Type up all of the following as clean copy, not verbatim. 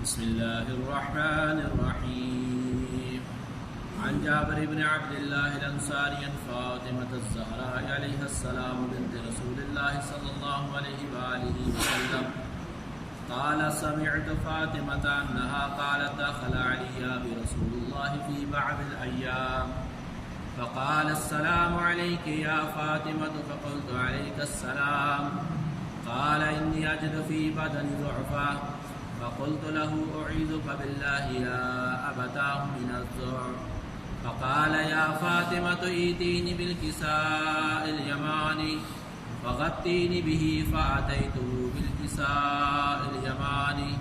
बिस्मिल्लाहिर्रहमानिर्रहीम। अन जाबिर इब्न अब्दिल्लाह अल-अंसारी अन फ़ातिमा अज़-ज़हरा अलैहिस्सलाम बिन्त रसूलिल्लाह सल्लल्लाहु अलैहि वआलिहि वसल्लम क़ाल समिअतु फ़ातिमता अन्नहा क़ालत दख़ल अलैया बिरसूलिल्लाहि फ़ी बअदिल अय्याम फ़क़ाल अस्सलामु अलैकी या फ़ातिमतु फ़क़ुल्तु अलैकस्सलाम क़ाल इन्नी अजिदु फ़ी बदनी ज़ुअफ़ा फ़क़ुल्तु लहु उईज़ुक बिल्लाहि ला अबताहु मिनज़्ज़ुअफ़ फ़क़ाल या फ़ातिमतु ईतीनी बिल्किसाइल यमानी फ़ग़त्तीनी बिही फ़अतैतुहु बिल्किसाइल यमानी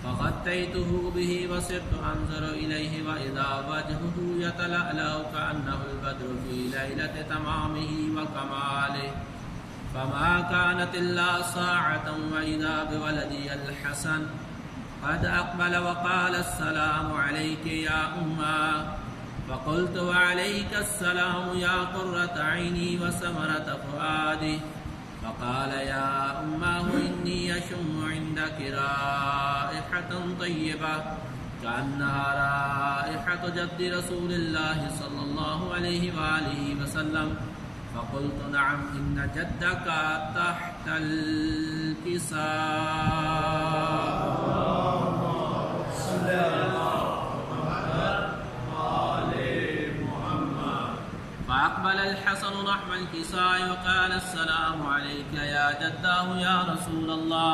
फ़ग़त्तैतुहु बिही वसिरतु अंज़ुरु इलैहि वइज़ा वजहुहु यतलअलअु कअन्नहुल बद्रु फ़ी लैलति तमामिही व कमालिही फ़मा कानत इल्ला साअतन वइज़ा बिवलदियल हसन क़द अक़बल वक़ाल अस्सलामु अलैकी या उम्मा फ़क़ुल्तु वअलैकस्सलामु या क़ुर्रत ऐनी व समरत फ़ुआदी फ़क़ाल या उम्माहु इन्नी अशम्मु इन्दकी राइहतन तय्यबा कअन्नहा राइहतु जद्दि रसूलिल्लाहि सल्लल्लाहु अलैहि वआलिहि वसल्लम फ़क़ुल्तु नअम इन्न जद्दक तहतल किसाअ फ़अक़बल अल-हसन नहव अल-किसाअ वक़ाल अस्सलामु अलैका या जद्दाहु या रसूलल्लाह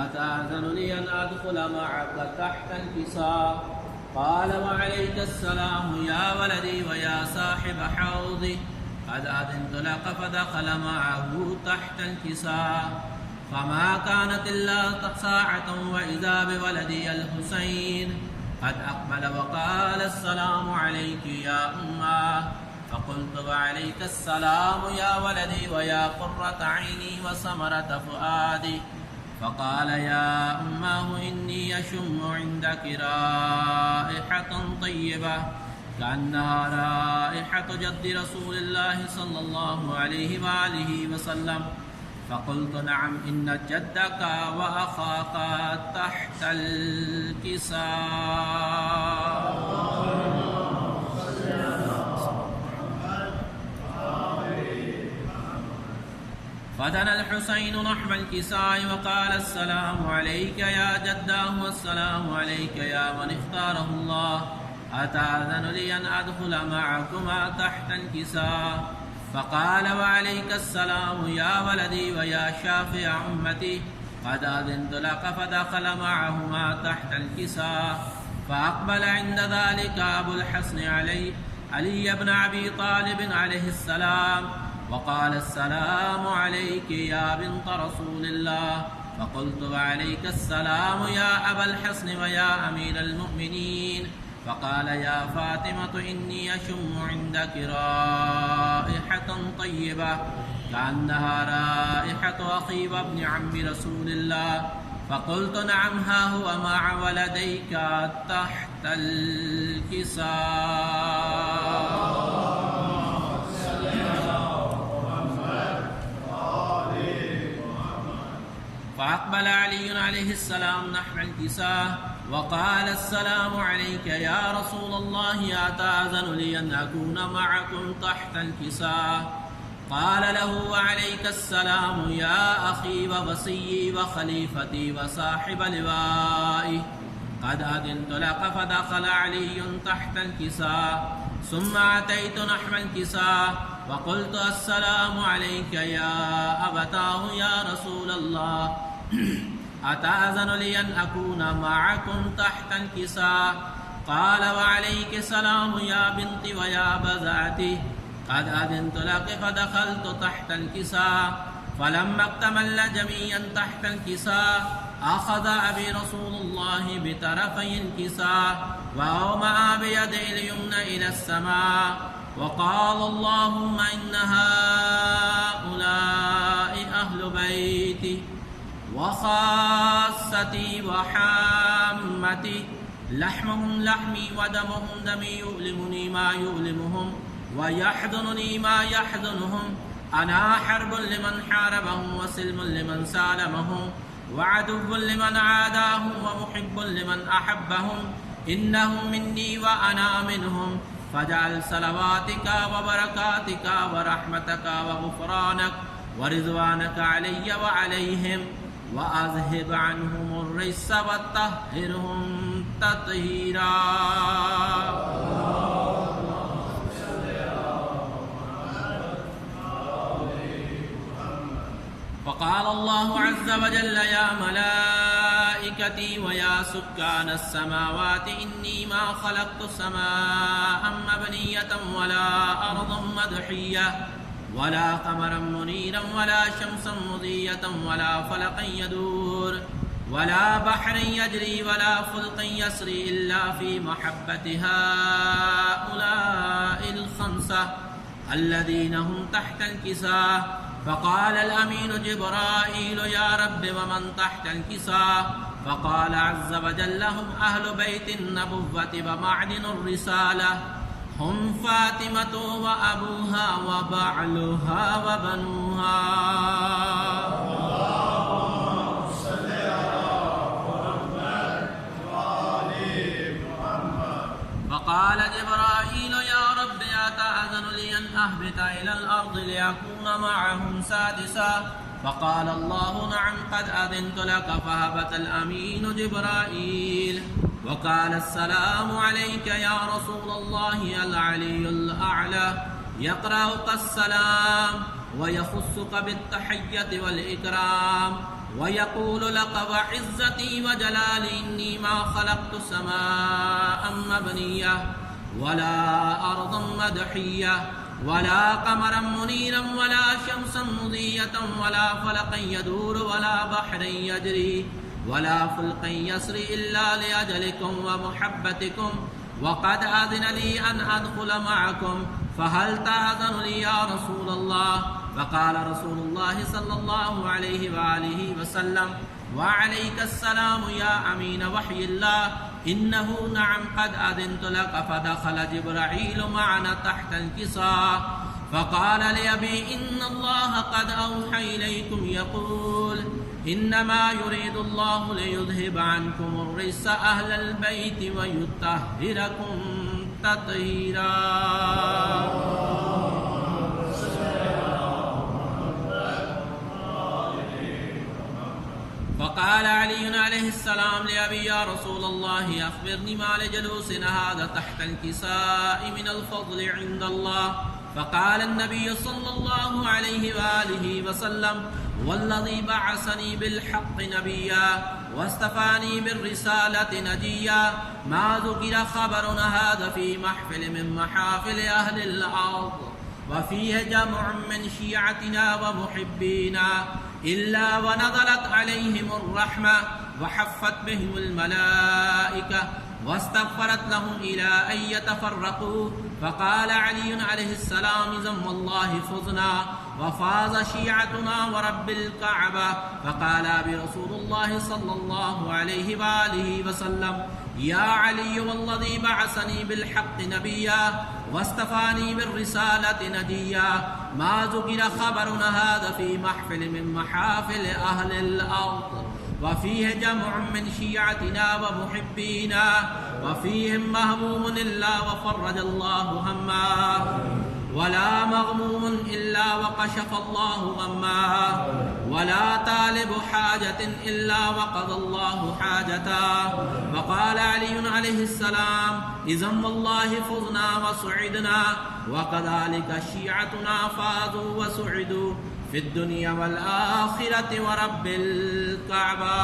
अतअज़नु ली अन अदख़ुल मअक तहत अल-किसाअ क़ाल वअलैकस्सलामु या वलदी व या साहिब हौज़ी क़द अज़िनतु लक फ़दख़ल मअहु तहत अल-किसाअ फ़मा कानत इल्ला साअतन वइज़ा बिवलदी अल-हुसैन क़द अक़बल वक़ाल अस्सलामु अलैकी या उम्मा फ़क़ुल्तु वअलैकस्सलामु या वलदी व या क़ुर्रत ऐनी व समरत फ़ुआदी फ़क़ाल या उम्माहु इन्नी अशम्मु इन्दकी राइहतन तय्यबा कअन्नहा राइहतु जद्दि रसूलिल्लाहि सल्लल्लाहु अलैहि वआलिहि वसल्लम फ़क़ुल्तु नअम इन्न जद्दक व अख़ाक तहतल किसाअ फ़दना अल-हुसैन नहव अल-किसाअ वक़ाल अस्सलामु अलैका या जद्दाहु वस्सलामु अलैका या मन इख़्तारहुल्लाह अतअज़नु ली अन अदख़ुल मअकुमा तहत अल-किसाअ फ़क़ाल वअलैकस्सलामु या वलदी व या शाफ़िअ उम्मती क़द अज़िनतु लक फ़दख़ल मअहुमा तहत अल-किसाअ फ़अक़बल इंद ज़ालिक अबुल हसन अली इब्न अबी तालिब अलैहिस्सलाम वक़ाल अस्सलामु अलैकी या बिन्त रसूलिल्लाह फ़क़ुल्तु वअलैकस्सलामु या अबल हसन व या अमीरल मुअमिनीन फ़क़ाल या फ़ातिमतु इन्नी अशम्मु इन्दकी राइहतन तय्यबा कअन्नहा राइहतु अख़ी व इब्न अम्मि रसूलिल्लाह फ़क़ुल्तु नअम हा हुव मअ वलदैका तहतल किसाअ फ़अक़बल अली अलैहिस्सलाम नहव अल-किसाअ वक़ाल अस्सलामु अलैका या रसूलल्लाह अतअज़नु ली अन अकून मअकुम तहत अल-किसाअ क़ाल लहु वअलैकस्सलामु या अख़ी व वसिय्यी व ख़लीफ़ती व साहिब लिवाई क़द अज़िनतु लक फ़दख़ल अलिय्युन तहत अल-किसाअ सुम्मा अतैतु नहव अल-किसाअ वक़ुल्तु अस्सलामु अलैका या अबताहु या रसूलल्लाह अतअज़नु ली अन अकून मअकुम तहत अल-किसाअ क़ाल वअलैकस्सलामु या बिन्ती व या बज़अती क़द अज़िनतु लक फ़दख़लतु तहत अल-किसाअ फ़लम्मा इक्तमल जमीअन तहत अल-किसाअ अख़ज़ अबी रसूलुल्लाह बितरफ़ै अल-किसाअ व अवमअ बियदिही अल-यumna इला as-समाअ वक़ाल अल्लाहुम्म इन्न हाउलाइ अहलु बैती व ख़ास्सती व हाम्मती लहमुहुम लहमी व दमुहुम दमी युअलिमुनी मा युअलिमुहुम व यहज़ुनुनी मा यहज़ुनुहुम अना हर्बुन लिमन हारबहुम व सिल्मुन लिमन सालमहुम वअदुव्वुन लिमन आदाहुम व मुहिब्बुन लिमन अहब्बहुम इन्नहुम मिन्नी व अना मिनहुम फजअल सलवातिका व बरकातिका व रहमतका व गुफरानक व रिज़वानका अलैया व अलैहिम व अज़हिब अन्हुमुर रिज्स व तत्हिरहुम तत्हीरा। फ़क़ाल अल्लाहु अज़्ज़ व जल्ल या मलाइकती व या सुक्कान अस्समावाति इन्नी मा ख़लक़्तु समाअन मबनिय्यतन वला अर्दन मदहिय्यह वला क़मरन मुनीरन वला शम्सन मुज़ीयतन वला फ़लक़न यदूर वला बहरन यजरी वला फ़ुल्क़न यसरी इल्ला फ़ी महब्बति हाउलाइल ख़म्सा अल्लज़ीना हुम तहतल किसा। फ़क़ाल अल-अमीन जिब्राईल या रब्बि वमन तहतल किसा। फ़क़ाल अज़्ज़ व जल्ल हुम अहलु बैतिन नबुव्वति व मअदिनुर रिसाला हुम फ़ातिमतु व अबूहा व बअलुहा व बनूहा। फ़क़ाल जिब्राईल या रब्बि अतअज़नु लि अन अहबित इलल अर्दि लिअकून मअहुम सादिसा। फ़क़ाल अल्लाहु नअम क़द अज़िनतु लक फ़हबत अल-अमीन जिब्राईल वक़ाल अस्सलामु अलैका या रसूलल्लाहि अल-अलियुल अअला यक़रउका अस्सलाम व यख़ुस्सुका बित्तहिय्यति वल इकराम व यक़ूलु लक व इज़्ज़ती व जलाली इन्नी मा ख़लक़्तु समाअन मबनिय्यह वला अर्दन मदहिय्यह वला क़मरन मुनीरन वला शम्सन मुज़ीयतन वला फ़लक़न यदूर वला बहरन यजरी वला फ़ुल्क़न यसरी इल्ला लिअजलिकुम व मुहब्बतिकुम वक़द अज़िन ली अन अदख़ुल मअकुम फ़हल तअज़नु ली या रसूलल्लाह। फ़क़ाल रसूलुल्लाह सल्लल्लाहु अलैहि वआलिहि वसल्लम व अलैकस्सलाम या अमीन वह्यिल्लाह इन्नहु नअम क़द अज़िनतु लक। फ़दख़ल जिब्राईल मअना तहतल किसा फ़क़ाल लिअबी इन्नल्लाह क़द अवहा इलैकुम यक़ूल इन्नमा युरीदुल्लाहु लियुज़हिब अन्कुमुर रिज्स अहलल बैति व युत्तहिरकुम तत्हीरा। फ़क़ाल अली अलैहिस्सलाम लिअबी या रसूलल्लाह अख़बिरनी मा लिजलूसिना हाज़ा तहतल किसाइ मिनल फ़ज़्लि इंदल्लाह। फ़क़ाल अन्नबी सल्लल्लाहु अलैहि वआलिहि वसल्लम वल्लज़ी बअसनी बिलहक़्क़ि नबिय्या वस्तफ़ानी बिर्रिसालति नजिय्या मा ज़ुकिरा ख़बरुना हाज़ा फ़ी महफ़िल मिन महाफ़िल अहलिल अर्ज़ व फ़ीहि जमउन मिन शियअतिना व मुहिब्बीना इल्ला व नज़लत अलैहिमुर रहमा व हफ़्फ़त बिहिमुल मलाइका वस्तग़फ़रत लहुम इला अन यतफ़र्रक़ू। फ़क़ाल अली अलैहिस्सलाम इज़न वल्लाहि फ़ुज़ना व फ़ाज़ शियअतुना व रब्बिल कअबा। फ़क़ाल अबी रसूलुल्लाह सल्लल्लाहु अलैहि वआलिहि वसल्लम या अली वल्लज़ी बअसनी बिलहक़्क़ि नबिय्या वस्तफ़ानी बिर्रिसालति नजिय्या मा ज़ुकिरा ख़बरुना हाज़ा फ़ी महफ़िल मिन महाफ़िल अहलिल अर्ज़ व फ़ीहि जमउन मिन शियअतिना व मुहिब्बीना व फ़ीहिम महमूमुन इल्ला व फ़र्रजल्लाहु हम्माह वला मग़मूमुन इल्ला व कशफ़ल्लाहु गम्माह वला तालिबु हाजतिन इल्ला व क़ज़ल्लाहु हाजताह। फ़क़ाल अली अलैहिस्सलाम इज़न वल्लाहि फ़ुज़ना व सुइदना व कज़ालिका शियअतुना फ़ाज़ू व सुइदू फ़िद्दुनिया वल आख़िरति व रब्बिल कअबा।